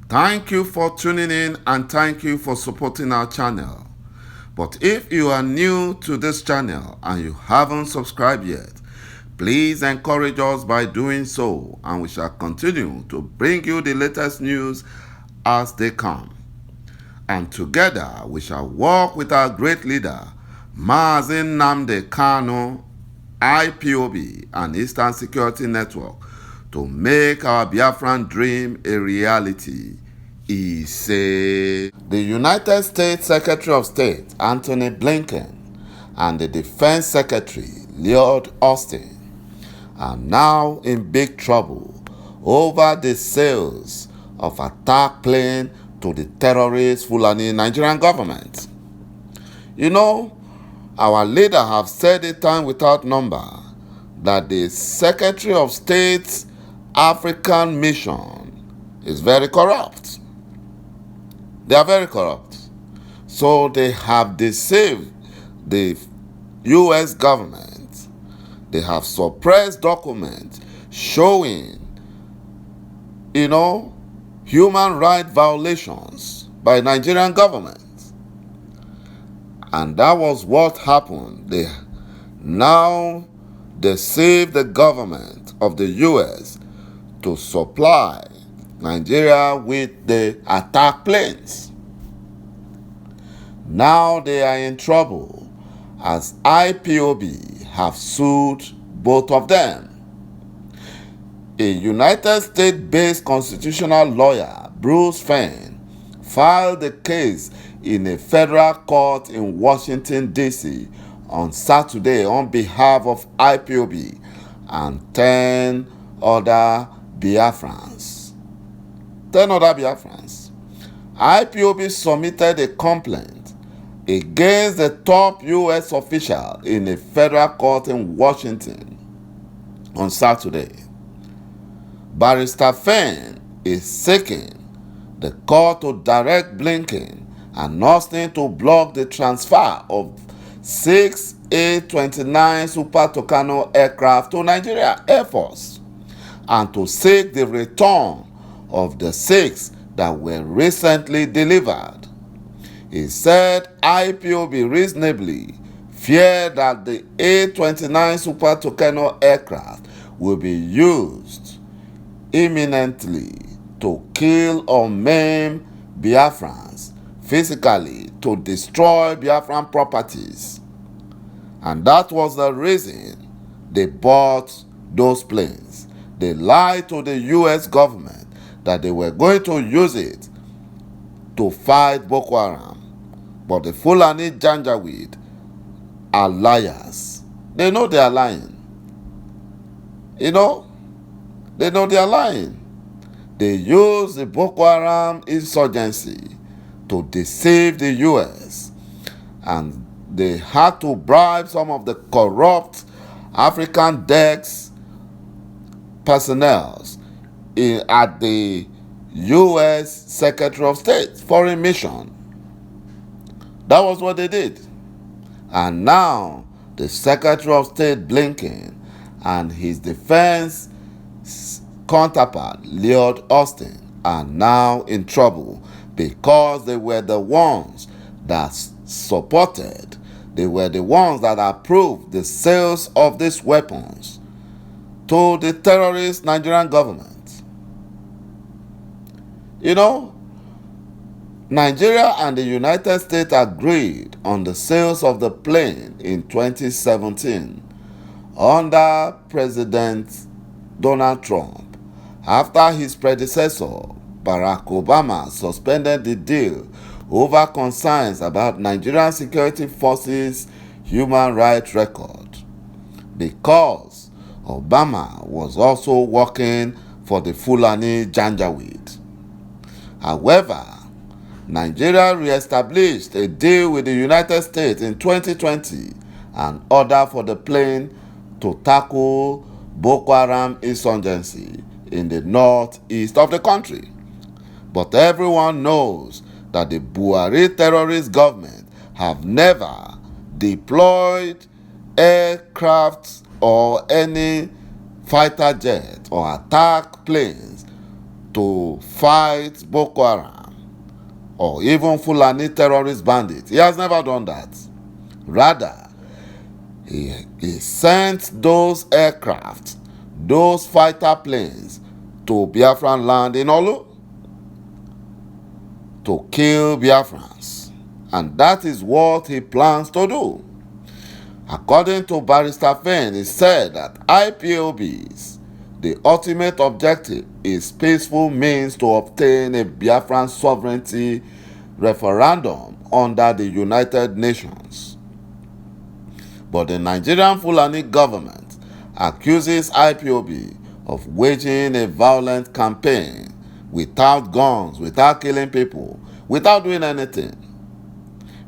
Thank you for tuning in and thank you for supporting our channel. But if you are new to this channel and you haven't subscribed yet, please encourage us by doing so, and we shall continue to bring you the latest news as they come. And together we shall work with our great leader, Mazi Nnamdi Kanu, IPOB, and Eastern Security Network to make our Biafran dream a reality. He said. The United States Secretary of State, Antony Blinken, and the Defense Secretary, Lloyd Austin, are now in big trouble over the sales of attack plane to the terrorist Fulani Nigerian government. You know, our leader have said it time without number that the Secretary of State's African mission is very corrupt. They are very corrupt. So they have deceived the U.S. government. They have suppressed documents showing, human rights violations by Nigerian government. And that was what happened. They now deceived the government of the U.S. to supply Nigeria with the attack planes. Now they are in trouble as IPOB have sued both of them. A United States-based constitutional lawyer, Bruce Fein, filed the case in a federal court in Washington, D.C. on Saturday on behalf of IPOB and 10 other Biafrans. IPOB submitted a complaint against the top U.S. official in a federal court in Washington on Saturday. Barrister Fein is seeking the court to direct Blinken and Austin to block the transfer of 6 A-29 Super Tucano aircraft to Nigeria Air Force and to seek the return of the 6 that were recently delivered. He said IPOB reasonably feared that the A-29 Super Tucano aircraft will be used imminently to kill or maim Biafrans, physically to destroy Biafran properties. And that was the reason they bought those planes. They lied to the U.S. government that they were going to use it to fight Boko Haram. But the Fulani Janjaweed are liars. They know they are lying. They know they are lying. They use the Boko Haram insurgency to deceive the U.S. And they had to bribe some of the corrupt African DEX personnel at the U.S. Secretary of State Foreign Mission. That was what they did. And now the Secretary of State Blinken and his defense counterpart Lloyd Austin are now in trouble because they were the ones that supported, they were the ones that approved the sales of these weapons to the terrorist Nigerian government. Nigeria and the United States agreed on the sales of the plane in 2017 under President Donald Trump after his predecessor, Barack Obama, suspended the deal over concerns about Nigerian security forces' human rights record because Obama was also working for the Fulani Janjaweed. However, Nigeria re-established a deal with the United States in 2020 and ordered for the plane to tackle Boko Haram insurgency in the northeast of the country. But everyone knows that the BUHARI terrorist government have never deployed aircraft or any fighter jet or attack planes to fight Boko Haram or even Fulani terrorist bandits. He has never done that. Rather, he sent those aircraft, those fighter planes to Biafran land in Olu to kill Biafrans. And that is what he plans to do. According to Barrister Fenn, he said that IPOBs, the ultimate objective is peaceful means to obtain a Biafran sovereignty referendum under the United Nations. But the Nigerian Fulani government accuses IPOB of waging a violent campaign without guns, without killing people, without doing anything.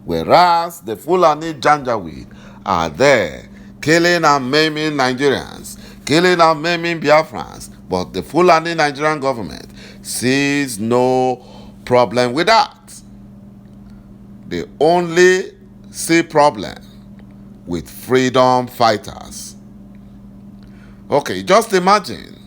Whereas the Fulani Janjaweed are there killing and maiming Nigerians, killing and maiming Biafrans, but the Fulani Nigerian government sees no problem with that. They only see problem with freedom fighters. Okay, just imagine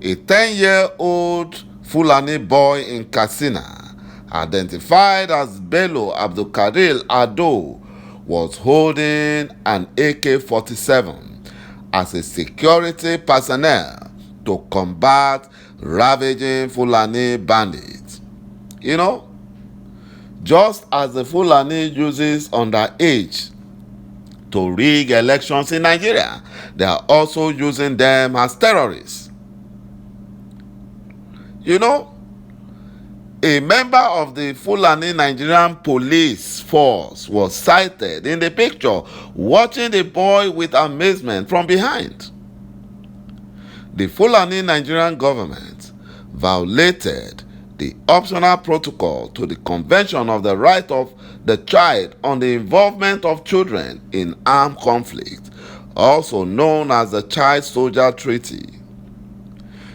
a 10-year-old Fulani boy in Katsina, identified as Bello Abdulkadir Ado, was holding an AK-47 as a security personnel to combat ravaging Fulani bandits. You know, just as the Fulani uses underage to rig elections in Nigeria, they are also using them as terrorists. You know, a member of the Fulani Nigerian police force was sighted in the picture watching the boy with amazement from behind. The Fulani Nigerian government violated the optional protocol to the Convention of the Right of the Child on the Involvement of Children in Armed Conflict, also known as the Child Soldier Treaty.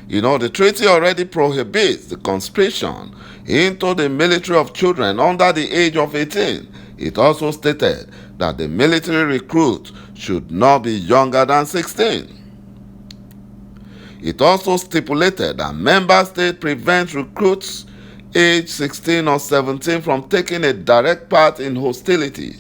You know, the treaty already prohibits the conscription into the military of children under the age of 18. It also stated that the military recruit should not be younger than 16. It also stipulated that member states prevent recruits aged 16 or 17 from taking a direct part in hostility.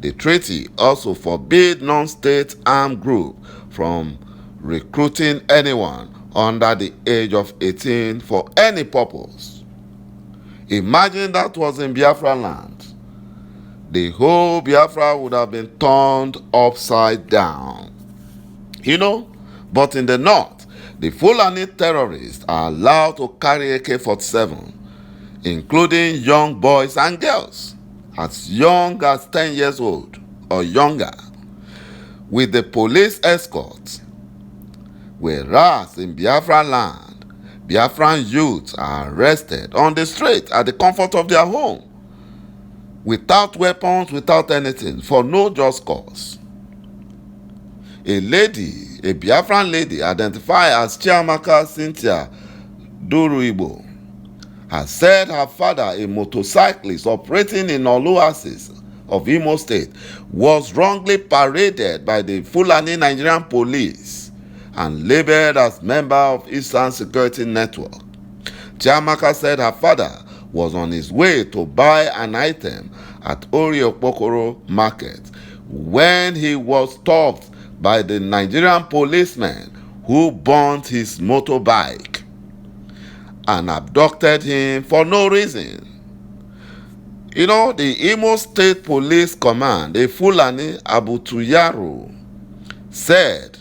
The treaty also forbids non-state armed groups from recruiting anyone under the age of 18 for any purpose. Imagine that was in Biafra land. The whole Biafra would have been turned upside down. You know, but in the north, the Fulani terrorists are allowed to carry AK-47, including young boys and girls, as young as 10 years old or younger, with the police escort. Whereas in Biafra land, Biafran youths are arrested on the street at the comfort of their home, without weapons, without anything, for no just cause. A Biafran lady identified as Chiamaka Cynthia Duruigbo, has said her father, a motorcyclist operating in Oluasis of Imo State, was wrongly paraded by the Fulani Nigerian police and labeled as member of Eastern Security Network. Chiamaka said her father was on his way to buy an item at Okpokoro market when he was stopped by the Nigerian policemen who burnt his motorbike and abducted him for no reason. You know, the Imo State Police Command, the Fulani Abutuyaro, said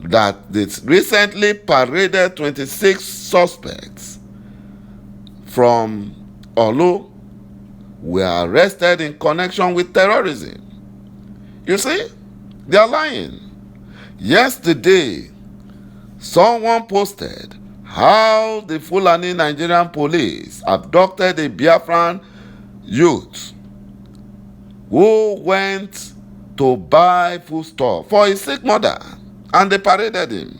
that they recently paraded 26 suspects from Olu were arrested in connection with terrorism. You see, they are lying. Yesterday, someone posted how the Fulani Nigerian police abducted a Biafran youth who went to buy foodstuff for his sick mother, and they paraded him.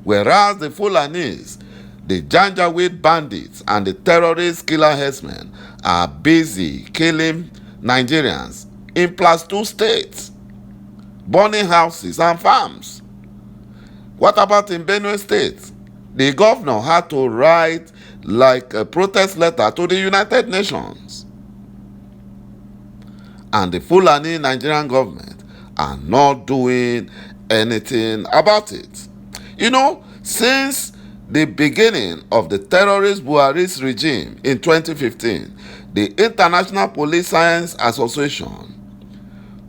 Whereas the Fulanis, the Janjaweed bandits, and the terrorist killer herdsmen are busy killing Nigerians in +2 states, burning houses and farms. What about in Benue State? the governor had to write like a protest letter to the United Nations. And the Fulani Nigerian government are not doing anything about it. You know, since the beginning of the terrorist Buhari's regime in 2015, the International Police Science Association,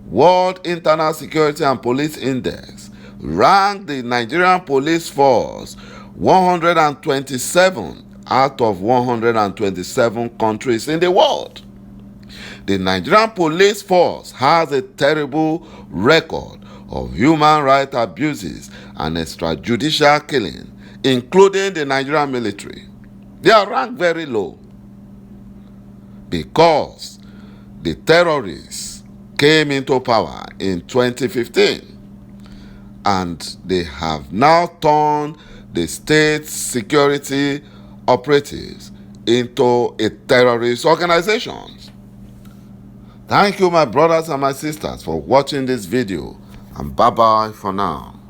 World Internal Security and Police Index, ranked the Nigerian police force 127 out of 127 countries in the world. The Nigerian police force has a terrible record of human rights abuses and extrajudicial killing, including the Nigerian military. They are ranked very low because the terrorists came into power in 2015 and they have now turned the state security operatives into a terrorist organization. Thank you, my brothers and my sisters, for watching this video, and bye-bye for now.